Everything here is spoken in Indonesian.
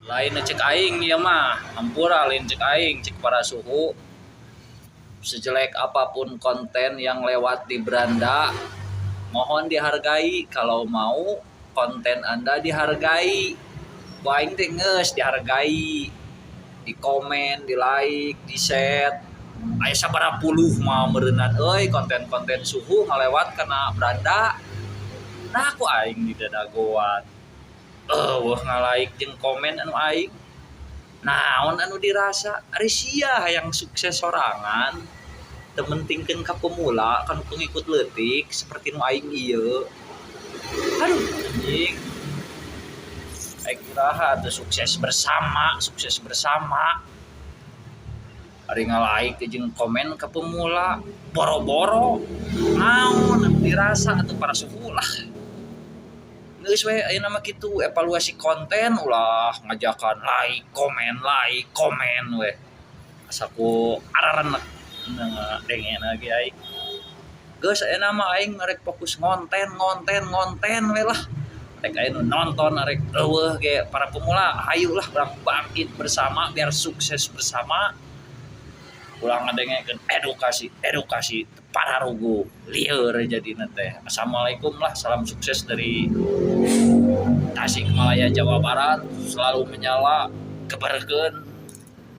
Lain cek aing ya mah hampura lain cek aing cek para suhu sejelek apapun konten yang lewat di beranda mohon dihargai kalau mau konten Anda dihargai aing teh geus dihargai di komen di like di share aya sabaraha puluh mah meureunnan euy konten-konten suhu ngalewat kana beranda nah aku aing di dadagoan wah ngalaik jeung komen anu aing naon anu dirasa ari sia hayang sukses sorangan teu mentingkeun ka pemula kan pengikut leutik seperti nu aing ieu aduh anjing aing kiraha teu sukses bersama ari ngalaik jeung komen ka pemula boro-boro naon anu dirasa atuh para suhu lah geus we ayeuna mah kitu evaluasi konten ulah ngajakan like komen we asaku ararenek dengen lagi aing geus ayeuna mah aing rek fokus ngonten we lah rek ayeuna nonton rek eueuh ge para pemula hayulah urang bangkit bersama biar sukses bersama ulang ngadengekeun edukasi para rugu lieur jadina teh. Assalamualaikum lah, salam sukses dari Tasikmalaya Jawa Barat, selalu menyala keberkeun